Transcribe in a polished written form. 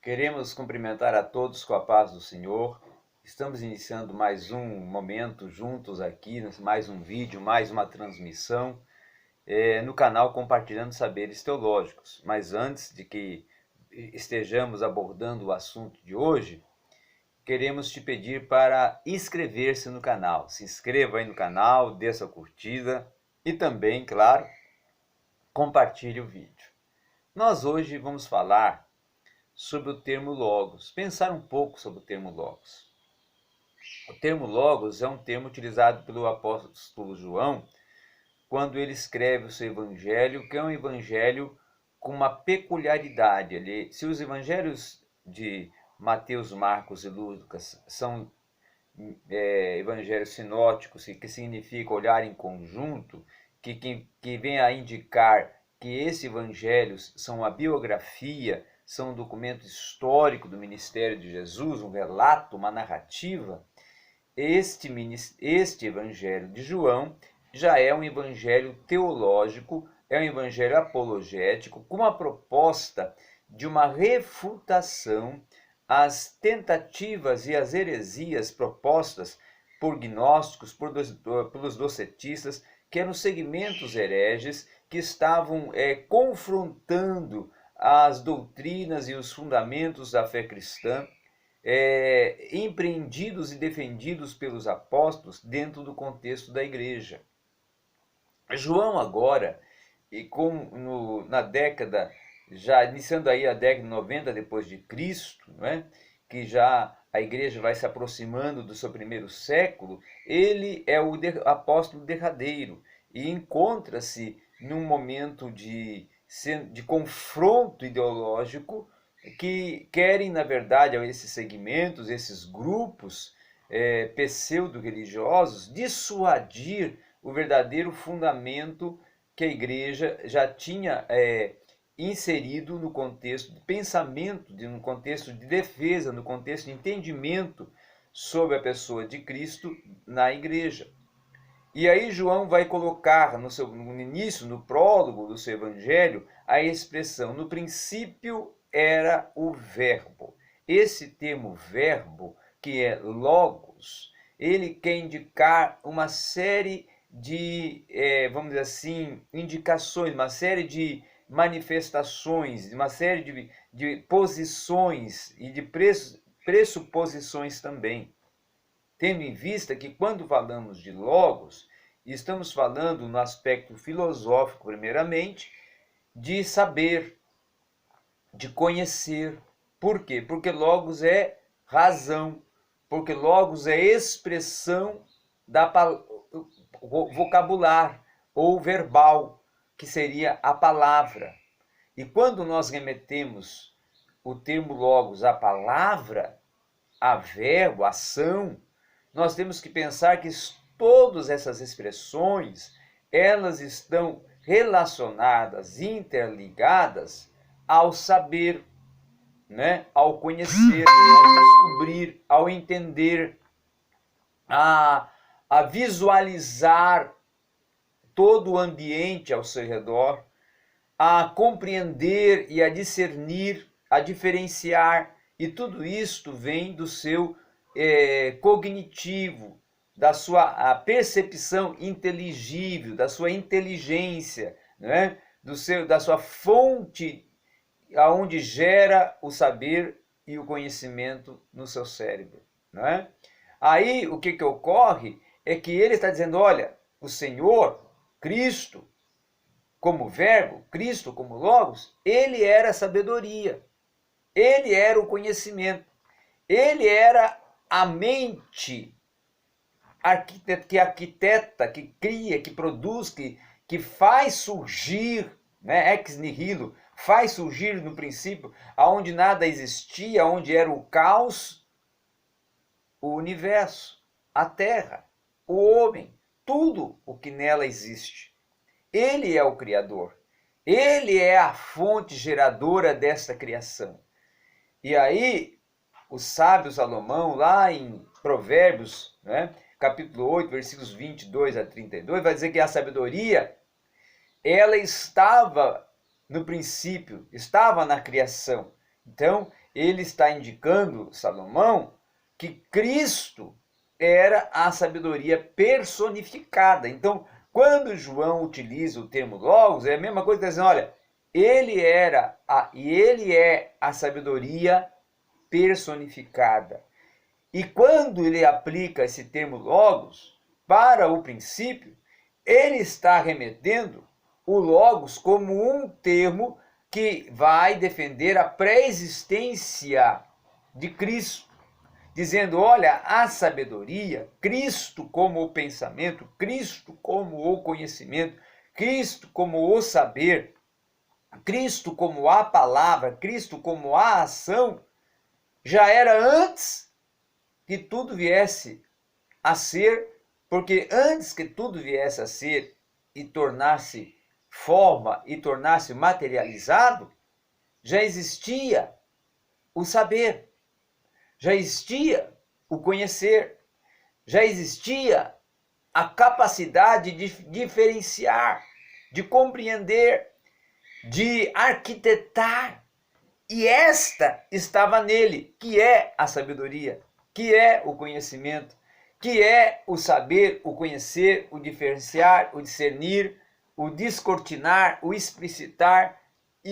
Queremos cumprimentar a todos com a paz do Senhor. Estamos iniciando mais um momento juntos aqui, mais um vídeo, mais uma transmissão no canal Compartilhando Saberes Teológicos. Mas antes de que estejamos abordando o assunto de hoje, queremos te pedir para inscrever-se no canal. Se inscreva aí no canal, dê sua curtida e também, claro, compartilhe o vídeo. Nós hoje vamos falar sobre o termo logos, pensar um pouco sobre o termo logos. O termo logos é um termo utilizado pelo apóstolo João quando ele escreve o seu evangelho, que é um evangelho com uma peculiaridade. Se os evangelhos de Mateus, Marcos e Lucas são evangelhos sinóticos, que significa olhar em conjunto, que vem a indicar que esses evangelhos são uma biografia, são um documento histórico do ministério de Jesus, um relato, uma narrativa. Este evangelho de João já é um evangelho teológico, é um evangelho apologético, com a proposta de uma refutação às tentativas e às heresias propostas por gnósticos, pelos docetistas, que eram segmentos hereges que estavam confrontando as doutrinas e os fundamentos da fé cristã, empreendidos e defendidos pelos apóstolos dentro do contexto da igreja. João agora, na década, já iniciando aí a década de 90 depois de Cristo, não é? Que já a igreja vai se aproximando do seu primeiro século, ele é o apóstolo derradeiro e encontra-se num momento de confronto ideológico que querem, na verdade, esses segmentos, esses grupos pseudo-religiosos, dissuadir o verdadeiro fundamento que a igreja já tinha inserido no contexto de pensamento, no contexto de defesa, no contexto de entendimento sobre a pessoa de Cristo na igreja. E aí João vai colocar no início, no prólogo do seu evangelho, a expressão: no princípio era o verbo. Esse termo verbo, que é logos, ele quer indicar uma série de, vamos dizer assim, indicações, uma série de manifestações, uma série de posições e de pressuposições também. Tendo em vista que quando falamos de logos, estamos falando no aspecto filosófico, primeiramente, de saber, de conhecer. Por quê? Porque logos é razão, porque logos é expressão da vocabular ou verbal, que seria a palavra. E quando nós remetemos o termo logos à palavra, a verbo, a ação, nós temos que pensar que todas essas expressões, elas estão relacionadas, interligadas ao saber, né? Ao conhecer, ao descobrir, ao entender, a visualizar todo o ambiente ao seu redor, a compreender e a discernir, a diferenciar, e tudo isto vem do seu cognitivo, da sua percepção inteligível, da sua inteligência, né? Da sua fonte aonde gera o saber e o conhecimento no seu cérebro, não é? Aí o que ocorre é que ele está dizendo: olha, o Senhor, Cristo, como verbo, Cristo como logos, ele era a sabedoria, ele era o conhecimento, ele era a mente que arquiteta, que cria, que produz, que faz surgir, né, ex nihilo, faz surgir no princípio, aonde nada existia, onde era o caos, o universo, a terra, o homem, tudo o que nela existe. Ele é o Criador, ele é a fonte geradora desta criação. E aí, o sábio Salomão, lá em Provérbios, né, capítulo 8, versículos 22 a 32, vai dizer que a sabedoria, ela estava no princípio, estava na criação, Então, ele está indicando, Salomão, que Cristo era a sabedoria personificada. Então, quando João utiliza o termo logos, é a mesma coisa que dizendo, olha, ele é a sabedoria personificada. E quando ele aplica esse termo logos para o princípio, ele está remetendo o logos como um termo que vai defender a pré-existência de Cristo, dizendo, olha, a sabedoria, Cristo como o pensamento, Cristo como o conhecimento, Cristo como o saber, Cristo como a palavra, Cristo como a ação, já era antes que tudo viesse a ser, porque antes que tudo viesse a ser e tornasse forma e tornasse materializado, já existia o saber, já existia o conhecer, já existia a capacidade de diferenciar, de compreender, de arquitetar. E esta estava nele, que é a sabedoria, que é o conhecimento, que é o saber, o conhecer, o diferenciar, o discernir, o descortinar, o explicitar,